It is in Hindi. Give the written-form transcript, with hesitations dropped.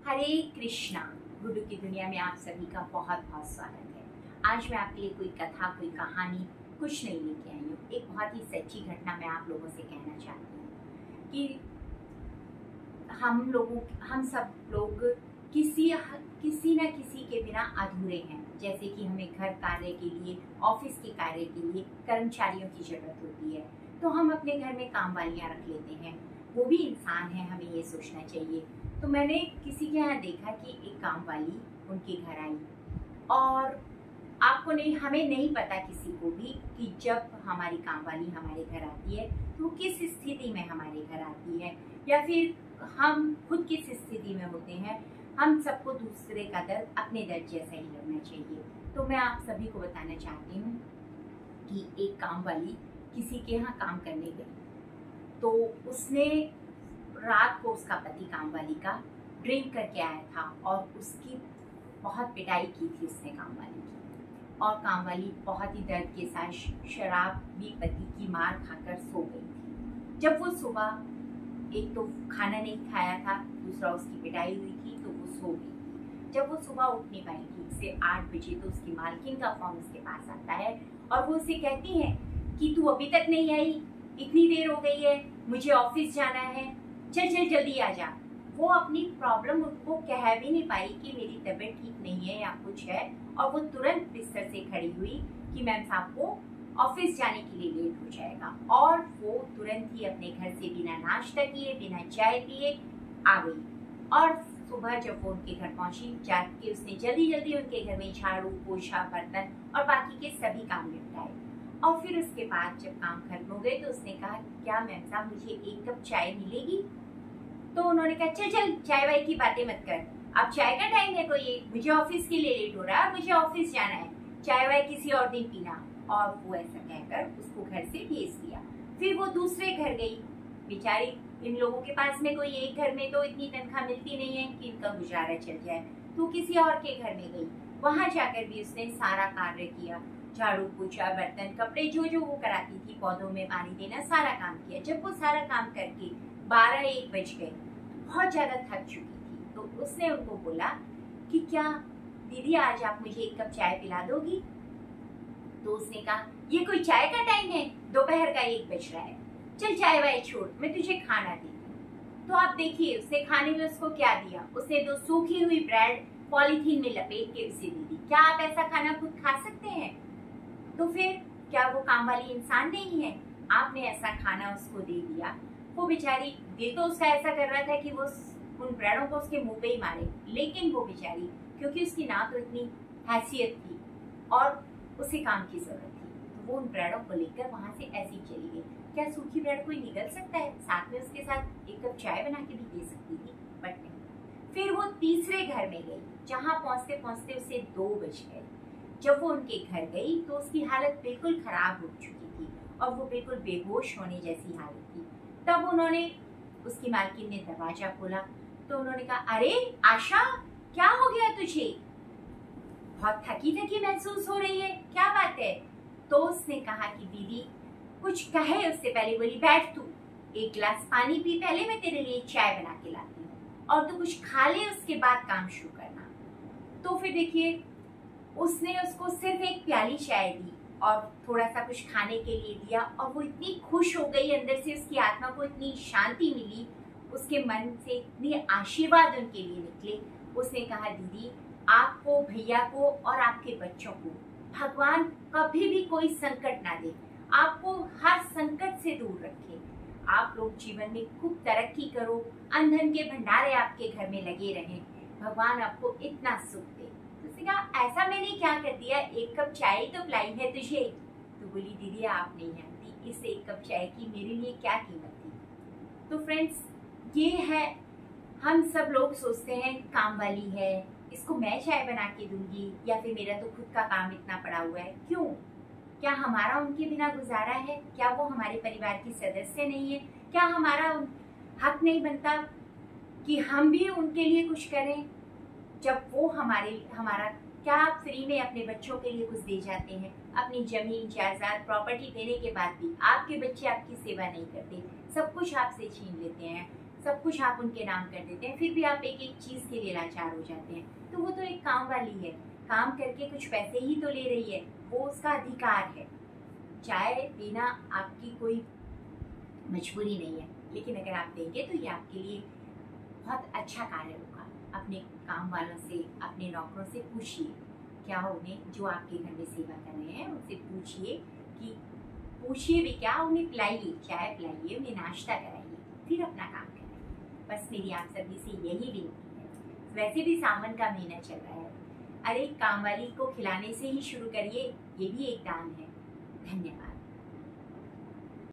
हरे कृष्णा। गुड्डू की दुनिया में आप सभी का बहुत बहुत स्वागत है। आज मैं आपके लिए कोई कथा, कोई कहानी कुछ नहीं लेके आई हूँ। एक बहुत ही सच्ची घटना मैं आप लोगों से कहना चाहती हूँ कि हम सब लोग किसी न किसी के बिना अधूरे हैं। जैसे कि हमें घर कार्य के लिए, ऑफिस के कार्य के लिए कर्मचारियों की जरूरत होती है, तो हम अपने घर में काम वालियाँ रख लेते हैं। वो भी इंसान है, हमें ये सोचना चाहिए। तो मैंने किसी के यहाँ देखा कि एक काम वाली उनके घर आई, और हमें नहीं पता किसी को भी कि जब हमारी काम वाली हमारे घर आती है तो किस स्थिति में हमारे घर आती है, या फिर हम खुद किस स्थिति में होते हैं। हम सबको दूसरे का दर्द अपने दर्द जैसा ही लगना चाहिए। तो मैं आप सभी को बताना चाहती हूँ कि एक काम वाली किसी के यहाँ काम करने गई, तो उसने रात को उसका पति काम वाली का ड्रिंक करके आया था और उसकी बहुत पिटाई की थी उसने काम वाली की। और काम वाली बहुत ही दर्द के साथ शराब भी पति की मार खाकर सो गई थी। जब वो सुबह, एक तो खाना नहीं खाया था, दूसरा उसकी पिटाई हुई थी तो वो सो गई थी। जब वो सुबह उठ नहीं पाई ठीक से 8 बजे, तो उसकी मालकिन का फोन उसके पास आता है और वो उसे कहती है कि तू अभी तक नहीं आई, इतनी देर हो गई है, मुझे ऑफिस जाना है, चल चल जल्दी आ जा। वो अपनी प्रॉब्लम उनको कह भी नहीं पाई कि मेरी तबीयत ठीक नहीं है या कुछ है, और वो तुरंत बिस्तर से खड़ी हुई कि मैम साहब को ऑफिस जाने के लिए लेट हो जाएगा। और वो तुरंत ही अपने घर से बिना नाश्ता किए, बिना चाय पिए आ गई। और सुबह जब वो उनके घर पहुंची, जाके उसने जल्दी जल्दी उनके घर में झाड़ू, पोछा, बर्तन और बाकी के सभी काम निपटाए। और फिर उसके बाद जब काम खत्म हो गए तो उसने कहा, क्या मैम साहब मुझे एक कप चाय मिलेगी? तो उन्होंने कहा, चल चल चाय वाय की बातें मत कर, अब चाय का टाइम है कोई, मुझे ऑफिस के लिए लेट हो रहा है, मुझे ऑफिस जाना है, चाय वाय किसी और दिन पीना। और वो ऐसा कहकर उसको घर से भेज दिया। फिर वो दूसरे घर गई। बेचारी, इन लोगों के पास में कोई एक घर में तो इतनी तनख्वाह मिलती नहीं है कि इनका गुजारा चल जाए, तो किसी और के घर में गई। वहां जाकर भी उसने सारा कार्य किया, झाड़ू, पोछा, बर्तन, कपड़े, जो वो कराती थी, पौधों में पानी देना, सारा काम किया। जब वो सारा काम करके 12-1 बज गए, बहुत ज्यादा थक चुकी थी, तो उसने उनको बोला कि क्या दीदी आज आप मुझे एक कप चाय पिला दोगी? तो उसने कहा, ये कोई चाय का टाइम है, दोपहर का 1 बज रहा है, चल चाय वाय छोड़, मैं तुझे खाना देती हूँ। तो आप देखिए उसने खाने में उसको क्या दिया। उसने 2 सूखी हुई ब्रेड पॉलीथीन में लपेट के उसे दे दी। क्या आप ऐसा खाना खुद खा सकते हैं? तो फिर क्या वो काम वाली इंसान नहीं है? आपने ऐसा खाना उसको दे दिया। वो बेचारी, दिल तो उसका ऐसा कर रहा था कि वो उन ब्रेडों को उसके मुंह पे ही मारे, लेकिन वो बेचारी, क्योंकि उसकी ना तो इतनी हैसियत थी और उसे काम की जरूरत थी, तो वो उन ब्रेडों को लेकर वहां से ऐसी चली गई। क्या सूखी ब्रेड कोई निगल सकता है? साथ में उसके साथ 1 कप चाय बना के भी दे सकती थी, बट नहीं। फिर वो तीसरे घर में गई, जहाँ पहुंचते पहुंचते उसे 2 बज गए। जब वो उनके घर गई तो उसकी हालत बिल्कुल खराब हो चुकी थी और वो बिल्कुल बेहोश होने जैसी हालत थी। तब उसकी मालकिन ने दरवाजा खोला, तो उन्होंने कहा, अरे आशा, क्या हो गया तुझे? बहुत थकी थकी महसूस हो रही है, क्या बात है? तो उसने कहा कि दीदी कुछ कहे उससे पहले बोली, बैठ तू, 1 गिलास पानी पी, पहले मैं तेरे लिए चाय बना के लाती हूँ, और तू कुछ खा ले, उसके बाद काम शुरू करना। तो फिर देखिए, उसने उसको सिर्फ 1 प्याली चाय दी और थोड़ा सा कुछ खाने के लिए दिया, और वो इतनी खुश हो गई, अंदर से उसकी आत्मा को इतनी शांति मिली, उसके मन से इतनी आशीर्वाद उनके लिए निकले। उसने कहा, दीदी आपको, भैया को और आपके बच्चों को भगवान कभी भी कोई संकट ना दे, आपको हर संकट से दूर रखे, आप लोग जीवन में खूब तरक्की करो, अन्न के भंडारे आपके घर में लगे रहें, भगवान आपको इतना सुख दे। उसने कहा, ऐसा मैंने क्या कर दिया, 1 कप चाय तो पिलाई है तुझे। तो बोली, दीदी आप नहीं जानती इस 1 कप चाय की मेरे लिए क्या कीमत थी। तो फ्रेंड्स, ये है, हम सब लोग सोचते हैं काम वाली है, इसको मैं चाय बना के दूंगी, या फिर मेरा तो खुद का काम इतना पड़ा हुआ है। क्यों? क्या हमारा उनके बिना गुजारा है? क्या वो हमारे परिवार की सदस्य नहीं है? क्या हमारा हक नहीं बनता कि हम भी उनके लिए कुछ करें? जब वो हमारा, क्या आप फ्री में अपने बच्चों के लिए कुछ दे जाते हैं? अपनी जमीन, जायदाद, प्रॉपर्टी देने के बाद भी आपके बच्चे आपकी सेवा नहीं करते, सब कुछ आपसे छीन लेते हैं, सब कुछ आप उनके नाम कर देते हैं, फिर भी आप एक एक चीज के लिए लाचार हो जाते हैं। तो वो तो एक काम वाली है, काम करके कुछ पैसे ही तो ले रही है, वो उसका अधिकार है। चाय देना आपकी कोई मजबूरी नहीं है, लेकिन अगर आप देंगे तो ये आपके लिए बहुत अच्छा कार्य होगा। अपने काम वालों से, अपने नौकरों से पूछिए, क्या उन्हें जो आपके घर में सेवा कर रहे हैं उनसे पूछिए कि पूछिए भी क्या, उन्हें पिलाइए, चाय पिलाइए, उन्हें नाश्ता कराइए, फिर अपना काम कराइए। बस मेरी आप सभी से यही विनती है। वैसे भी सावन का महीना चल रहा है, अरे काम वाली को खिलाने से ही शुरू करिए, ये भी एक दान है। धन्यवाद।